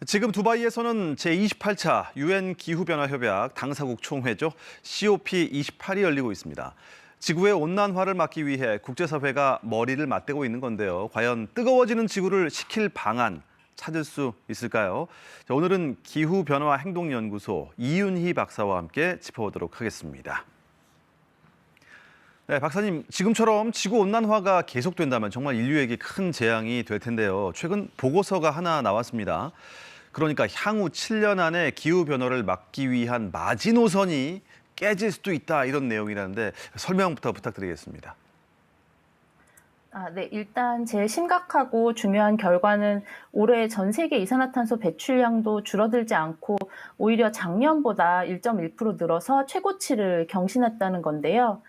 지금 두바이에서는 제28차 유엔 기후변화협약 당사국 총회죠. COP28이 열리고 있습니다. 지구의 온난화를 막기 위해 국제사회가 머리를 맞대고 있는 건데요. 과연 뜨거워지는 지구를 식힐 방안 찾을 수 있을까요? 자, 오늘은 기후변화행동연구소 이윤희 박사와 함께 짚어보도록 하겠습니다. 네, 박사님, 지금처럼 지구온난화가 계속된다면 정말 인류에게 큰 재앙이 될 텐데요. 최근 보고서가 하나 나왔습니다. 그러니까 향후 7년 안에 기후변화를 막기 위한 마지노선이 깨질 수도 있다, 이런 내용이라는데 설명부터 부탁드리겠습니다. 네. 일단 제일 심각하고 중요한 결과는 올해 전 세계 이산화탄소 배출량도 줄어들지 않고 오히려 작년보다 1.1% 늘어서 최고치를 경신했다는 건데요.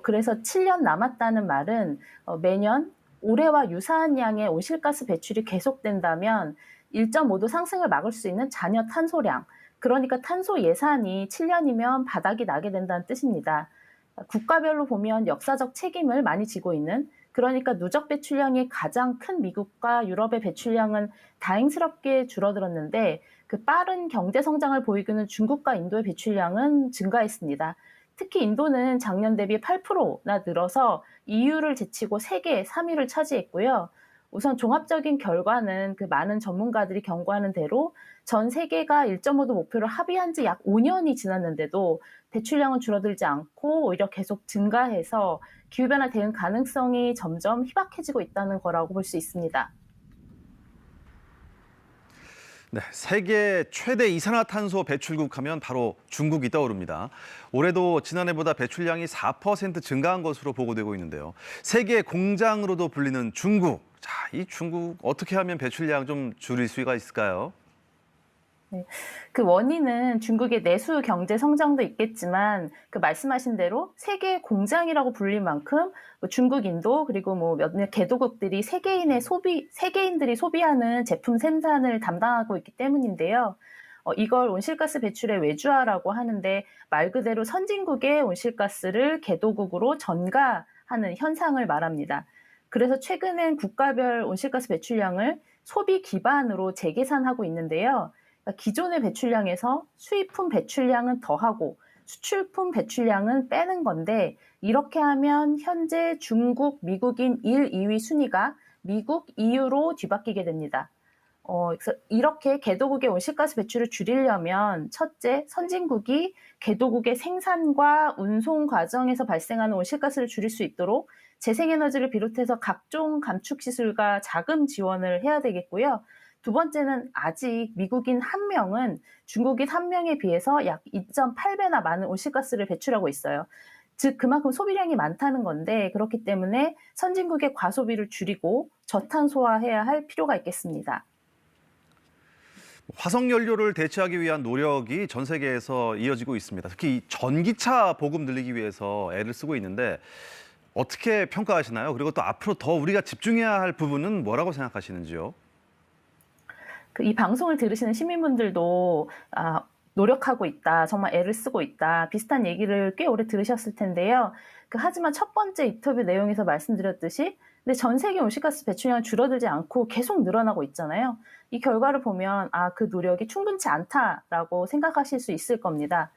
그래서 7년 남았다는 말은 매년 올해와 유사한 양의 온실가스 배출이 계속된다면 1.5도 상승을 막을 수 있는 잔여 탄소량, 그러니까 탄소 예산이 7년이면 바닥이 나게 된다는 뜻입니다. 국가별로 보면 역사적 책임을 많이 지고 있는, 그러니까 누적 배출량이 가장 큰 미국과 유럽의 배출량은 다행스럽게 줄어들었는데 그 빠른 경제 성장을 보이고는 중국과 인도의 배출량은 증가했습니다. 특히 인도는 작년 대비 8%나 늘어서 EU를 제치고 세계 3위를 차지했고요. 우선 종합적인 결과는 그 많은 전문가들이 경고하는 대로 전 세계가 1.5도 목표를 합의한 지 약 5년이 지났는데도 배출량은 줄어들지 않고 오히려 계속 증가해서 기후변화 대응 가능성이 점점 희박해지고 있다는 거라고 볼 수 있습니다. 네, 세계 최대 이산화탄소 배출국 하면 바로 중국이 떠오릅니다. 올해도 지난해보다 배출량이 4% 증가한 것으로 보고되고 있는데요. 세계 공장으로도 불리는 중국. 자, 이 중국 어떻게 하면 배출량 좀 줄일 수가 있을까요? 네. 그 원인은 중국의 내수 경제 성장도 있겠지만 그 말씀하신 대로 세계 공장이라고 불릴 만큼 중국, 인도 그리고 몇몇 개도국들이 세계인들이 소비하는 제품 생산을 담당하고 있기 때문인데요. 이걸 온실가스 배출의 외주화라고 하는데 말 그대로 선진국의 온실가스를 개도국으로 전가하는 현상을 말합니다. 그래서 최근엔 국가별 온실가스 배출량을 소비 기반으로 재계산하고 있는데요. 그러니까 기존의 배출량에서 수입품 배출량은 더하고 수출품 배출량은 빼는 건데 이렇게 하면 현재 중국, 미국인 1, 2위 순위가 미국, EU로 뒤바뀌게 됩니다. 그래서 이렇게 개도국의 온실가스 배출을 줄이려면 첫째, 선진국이 개도국의 생산과 운송 과정에서 발생하는 온실가스를 줄일 수 있도록 재생에너지를 비롯해서 각종 감축 시술과 자금 지원을 해야 되겠고요. 두 번째는 아직 미국인 한 명은 중국인 한 명에 비해서 약 2.8배나 많은 온실가스를 배출하고 있어요. 즉 그만큼 소비량이 많다는 건데 그렇기 때문에 선진국의 과소비를 줄이고 저탄소화해야 할 필요가 있겠습니다. 화석 연료를 대체하기 위한 노력이 전 세계에서 이어지고 있습니다. 특히 이 전기차 보급 늘리기 위해서 애를 쓰고 있는데 어떻게 평가하시나요? 그리고 또 앞으로 더 우리가 집중해야 할 부분은 뭐라고 생각하시는지요? 이 방송을 들으시는 시민분들도 노력하고 있다, 정말 애를 쓰고 있다, 비슷한 얘기를 꽤 오래 들으셨을 텐데요. 하지만 첫 번째 인터뷰 내용에서 말씀드렸듯이 근데 전 세계 온실가스 배출량은 줄어들지 않고 계속 늘어나고 있잖아요. 이 결과를 보면 그 노력이 충분치 않다라고 생각하실 수 있을 겁니다.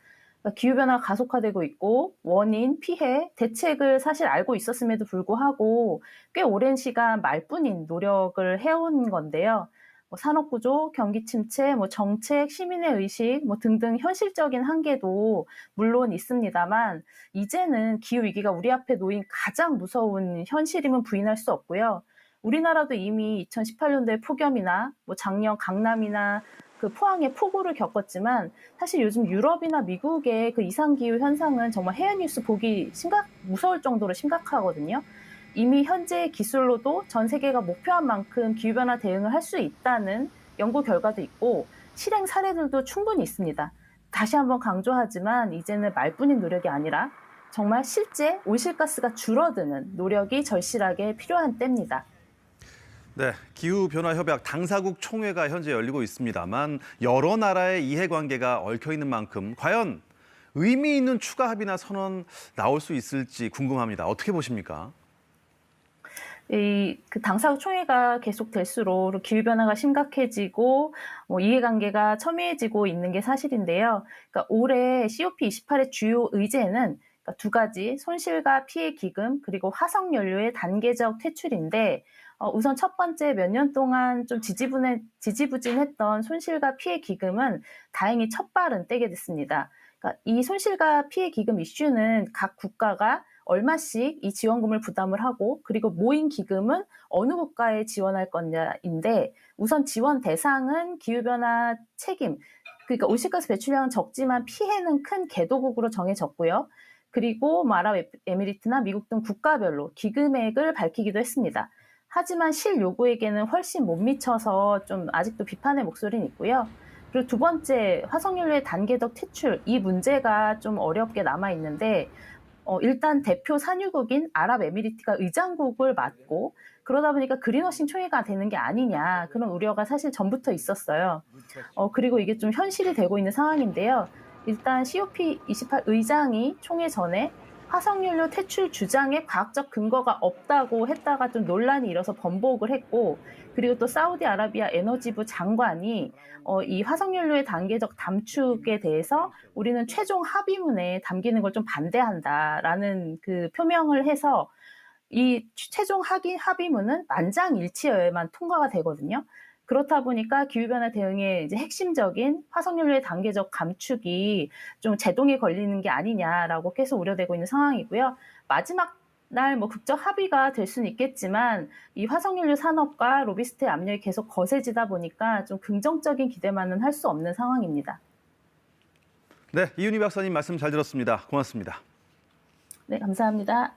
기후변화가 가속화되고 있고 원인, 피해, 대책을 사실 알고 있었음에도 불구하고 꽤 오랜 시간 말뿐인 노력을 해온 건데요. 산업구조, 경기 침체, 정책, 시민의 의식 등등 현실적인 한계도 물론 있습니다만 이제는 기후위기가 우리 앞에 놓인 가장 무서운 현실임은 부인할 수 없고요. 우리나라도 이미 2018년도에 폭염이나 작년 강남이나 포항의 폭우를 겪었지만 사실 요즘 유럽이나 미국의 이상기후 현상은 정말 헤어뉴스 보기 무서울 정도로 심각하거든요. 이미 현재의 기술로도 전 세계가 목표한 만큼 기후변화 대응을 할 수 있다는 연구 결과도 있고 실행 사례들도 충분히 있습니다. 다시 한번 강조하지만 이제는 말뿐인 노력이 아니라 정말 실제 온실가스가 줄어드는 노력이 절실하게 필요한 때입니다. 네, 기후변화협약 당사국 총회가 현재 열리고 있습니다만 여러 나라의 이해관계가 얽혀있는 만큼 과연 의미 있는 추가 합의나 선언 나올 수 있을지 궁금합니다. 어떻게 보십니까? 그 당사국 총회가 계속될수록 기후변화가 심각해지고 이해관계가 첨예해지고 있는 게 사실인데요. 그러니까 올해 COP28의 주요 의제는 그러니까 두 가지, 손실과 피해 기금 그리고 화석연료의 단계적 퇴출인데 우선 첫 번째 몇 년 동안 좀 지지부진했던 손실과 피해 기금은 다행히 첫 발은 떼게 됐습니다. 그러니까 이 손실과 피해 기금 이슈는 각 국가가 얼마씩 이 지원금을 부담을 하고 그리고 모인 기금은 어느 국가에 지원할 거냐인데 우선 지원 대상은 기후변화 책임, 그러니까 온실가스 배출량은 적지만 피해는 큰 개도국으로 정해졌고요. 그리고 아랍에미리트나 미국 등 국가별로 기금액을 밝히기도 했습니다. 하지만 실요구에게는 훨씬 못 미쳐서 좀 아직도 비판의 목소리는 있고요. 그리고 두 번째, 화석연료의 단계적 퇴출, 이 문제가 좀 어렵게 남아있는데 일단 대표 산유국인 아랍에미리트가 의장국을 맡고 그러다 보니까 그린워싱 총회가 되는 게 아니냐 그런 우려가 사실 전부터 있었어요. 그리고 이게 좀 현실이 되고 있는 상황인데요. 일단 COP28 의장이 총회 전에 화석연료 퇴출 주장에 과학적 근거가 없다고 했다가 좀 논란이 일어서 번복을 했고 그리고 또 사우디아라비아 에너지부 장관이 이 화석연료의 단계적 감축에 대해서 우리는 최종 합의문에 담기는 걸 좀 반대한다라는 그 표명을 해서 이 최종 합의문은 만장일치여야만 통과가 되거든요. 그렇다 보니까 기후변화 대응의 이제 핵심적인 화석연료의 단계적 감축이 좀 제동에 걸리는 게 아니냐라고 계속 우려되고 있는 상황이고요. 마지막 날 극적 합의가 될 수는 있겠지만 이 화석연료 산업과 로비스트의 압력이 계속 거세지다 보니까 좀 긍정적인 기대만은 할 수 없는 상황입니다. 네, 이윤희 박사님 말씀 잘 들었습니다. 고맙습니다. 네, 감사합니다.